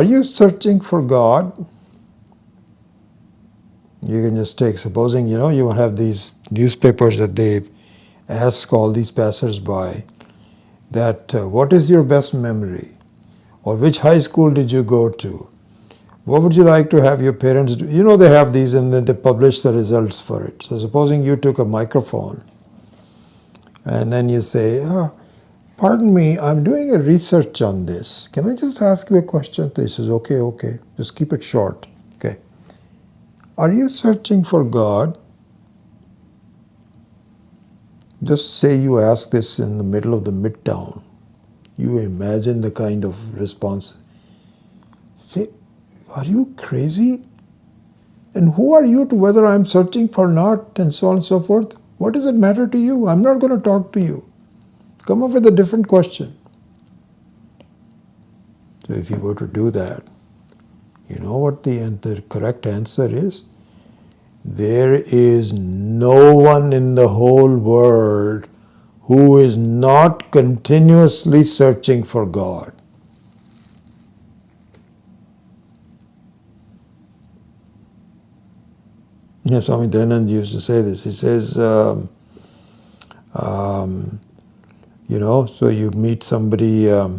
you searching for God? You can just take, supposing, you have these newspapers that they ask all these passers-by that what is your best memory? Or which high school did you go to? What would you like to have your parents do? They have these and then they publish the results for it. So supposing you took a microphone and then you say, pardon me, I'm doing a research on this. Can I just ask you a question? He says, okay. Just keep it short. Okay. Are you searching for God? Just say you ask this in the middle of the midtown. You imagine the kind of response. Say, are you crazy? And who are you to whether I'm searching for not and so on and so forth? What does it matter to you? I'm not going to talk to you. Come up with a different question. So if you were to do that, you know what the correct answer is? There is no one in the whole world who is not continuously searching for God. Yeah, Swami Dayananda used to say this. He says, so you meet somebody, how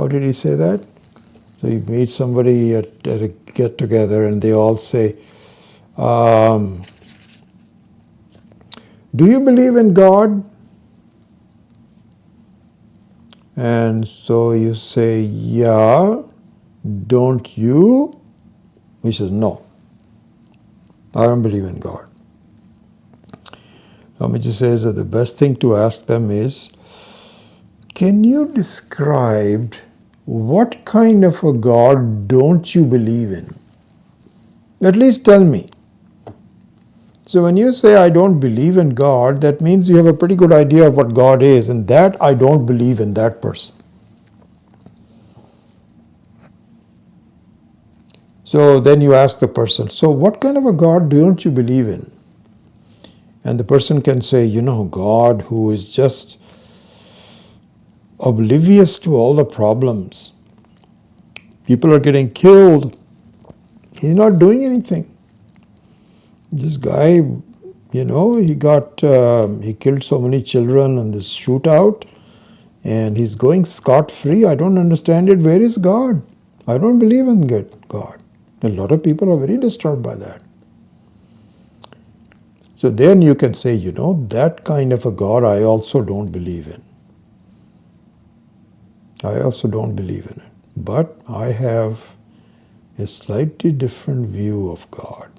did he say that? So you meet somebody at a get-together and they all say, do you believe in God? And so you say, yeah, don't you? He says, no, I don't believe in God. Swamiji says that the best thing to ask them is, can you describe what kind of a God don't you believe in? At least tell me. So when you say, I don't believe in God, that means you have a pretty good idea of what God is, and that I don't believe in that person. So then you ask the person, so what kind of a God don't you believe in? And the person can say, God who is just oblivious to all the problems. People are getting killed. He's not doing anything. This guy, he killed so many children in this shootout and he's going scot-free. I don't understand it. Where is God? I don't believe in God. A lot of people are very disturbed by that. So then you can say, that kind of a God I also don't believe in. I also don't believe in it. But I have a slightly different view of God.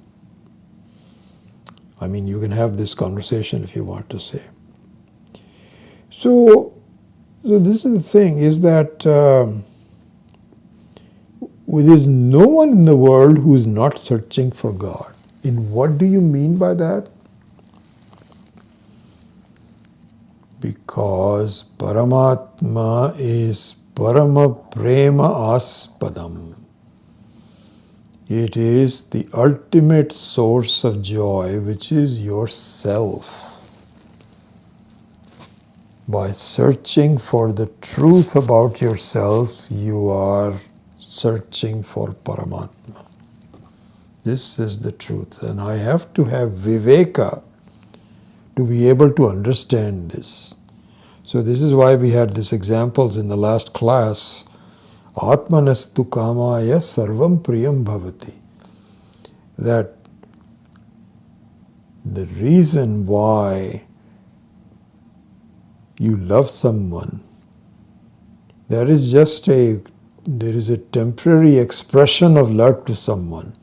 I mean, you can have this conversation if you want to say. So this is the thing, is that there is no one in the world who is not searching for God. And what do you mean by that? Because Paramatma is Parama Prema Aspadam. It is the ultimate source of joy, which is yourself. By searching for the truth about yourself, you are searching for Paramatma. This is the truth. And I have to have viveka to be able to understand this. So this is why we had these examples in the last class. Atmanastu kamaya sarvam priyam bhavati. That the reason why you love someone, there is a temporary expression of love to someone,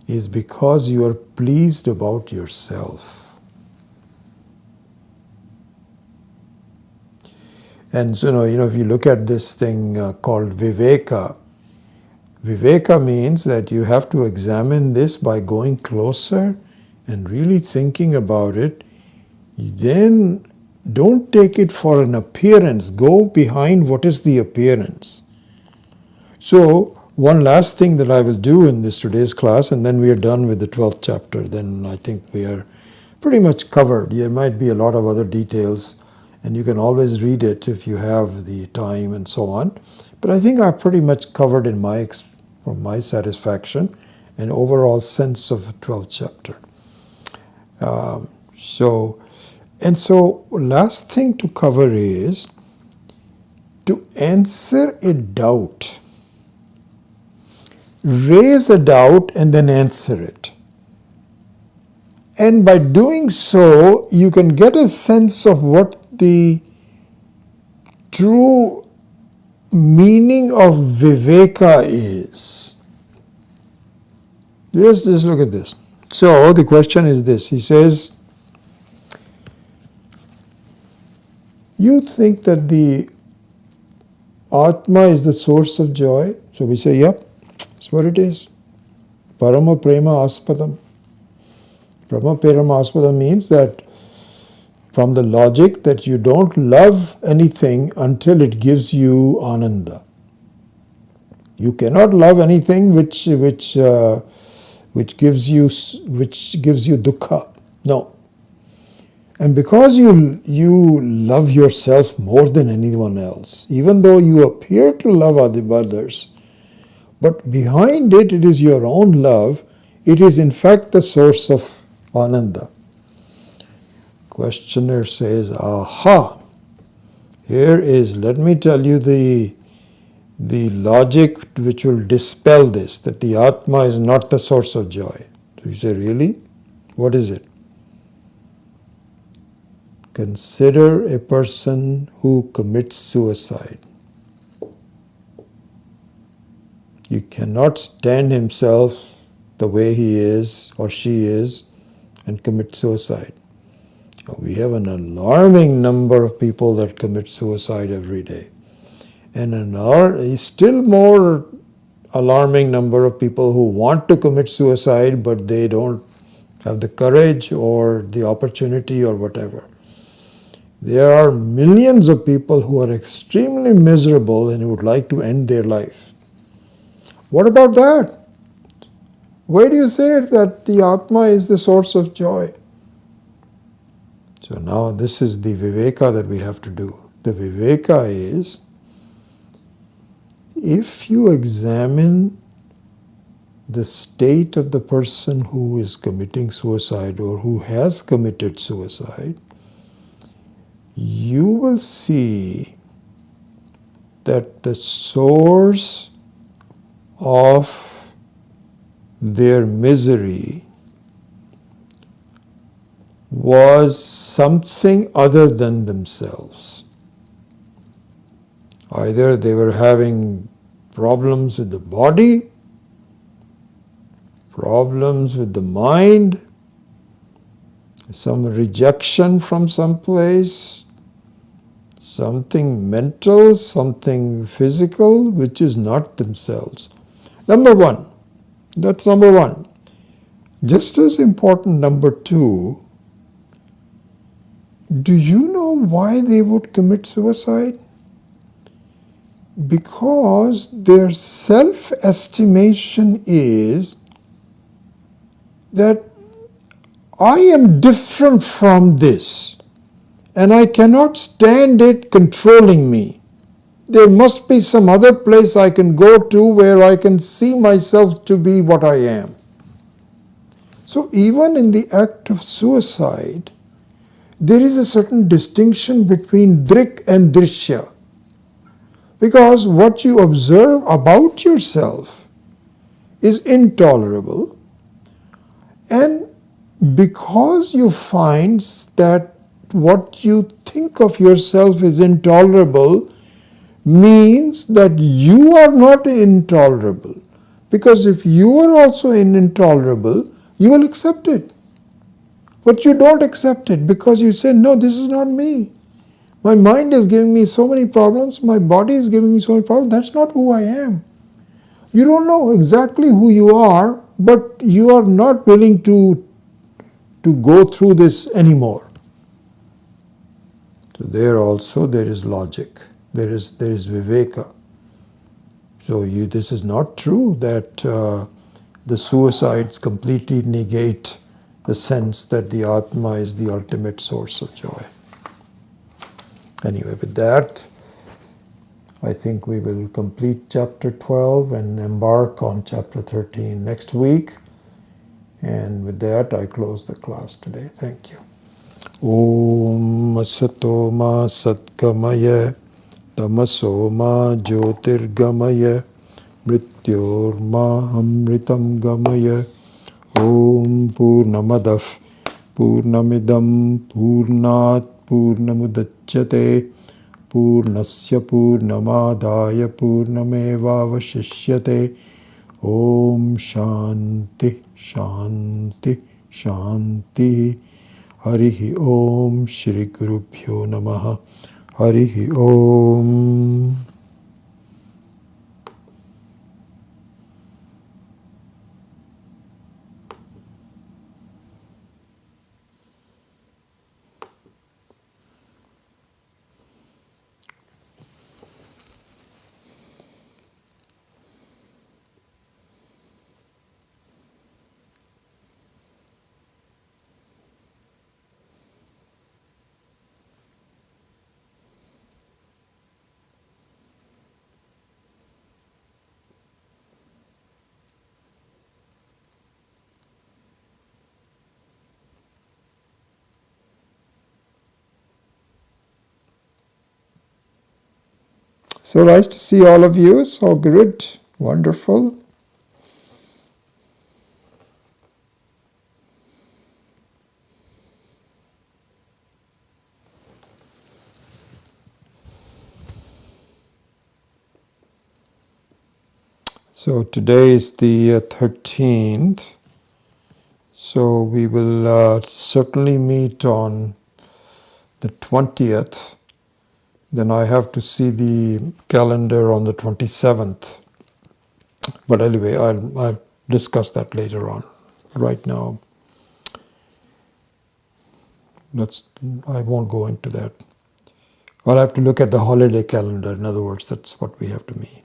is because you are pleased about yourself. And so, if you look at this thing called viveka, viveka means that you have to examine this by going closer and really thinking about it. Then don't take it for an appearance. Go behind what is the appearance. So, one last thing that I will do in this today's class, and then we are done with the 12th chapter. Then I think we are pretty much covered. There might be a lot of other details, and you can always read it if you have the time and so on. But I think I've pretty much covered from my satisfaction, an overall sense of the 12th chapter. So last thing to cover is to answer a doubt. Raise a doubt and then answer it. And by doing so, you can get a sense of what the true meaning of viveka is. Just look at this. So the question is this. He says, you think that the Atma is the source of joy? So we say, yep, that's what it is. Parama prema aspadam. Parama prema aspadam means that from the logic that you don't love anything until it gives you ananda. You cannot love anything which gives you dukkha. No. And because you love yourself more than anyone else, even though you appear to love others, but behind it, it is your own love. It is in fact the source of ananda. Questioner says, aha, let me tell you the logic which will dispel this, that the Atma is not the source of joy. So you say, really? What is it? Consider a person who commits suicide. He cannot stand himself the way he is or she is and commit suicide. We have an alarming number of people that commit suicide every day. And a still more alarming number of people who want to commit suicide but they don't have the courage or the opportunity or whatever. There are millions of people who are extremely miserable and who would like to end their life. What about that? Why do you say that the Atma is the source of joy? So now this is the viveka that we have to do. The viveka is, if you examine the state of the person who is committing suicide or who has committed suicide, you will see that the source of their misery was something other than themselves. Either they were having problems with the body, problems with the mind, some rejection from some place, something mental, something physical, which is not themselves. Number one. That's number one. Just as important, number two, do you know why they would commit suicide? Because their self-estimation is that I am different from this, and I cannot stand it controlling me. There must be some other place I can go to where I can see myself to be what I am. So even in the act of suicide, there is a certain distinction between drik and drishya. Because what you observe about yourself is intolerable, and because you find that what you think of yourself is intolerable means that you are not intolerable. Because if you are also intolerable, you will accept it. But you don't accept it because you say, no, this is not me. My mind is giving me so many problems, my body is giving me so many problems, that's not who I am. You don't know exactly who you are, but you are not willing to go through this anymore. So there also there is logic, there is viveka. So this is not true that the suicides completely negate the sense that the Atma is the ultimate source of joy. Anyway, with that, I think we will complete chapter 12 and embark on chapter 13 next week. And with that, I close the class today. Thank you. Om Asato Ma Satgamaya Tamaso Ma Jyotirgamaya Mrityor Ma Amritam Gamaya Om Purnamadav Purnamidam Purnat Purnamudachyate Purnasya Purnamadaya Purnamevavashishyate Om Shanti Shanti Shanti Harihi Om Shri Gurubhyo Namaha Harihi Om. So nice to see all of you. So good. Wonderful. So today is the 13th. So we will certainly meet on the 20th. Then I have to see the calendar on the 27th. But anyway, I'll discuss that later on. Right now, I won't go into that. I'll have to look at the holiday calendar. In other words, that's what we have to meet.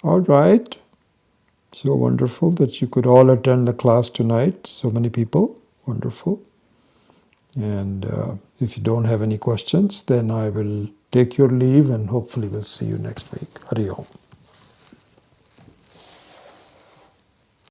All right. So wonderful that you could all attend the class tonight. So many people. Wonderful. And if you don't have any questions, then I will take your leave and hopefully we'll see you next week. Hari Om.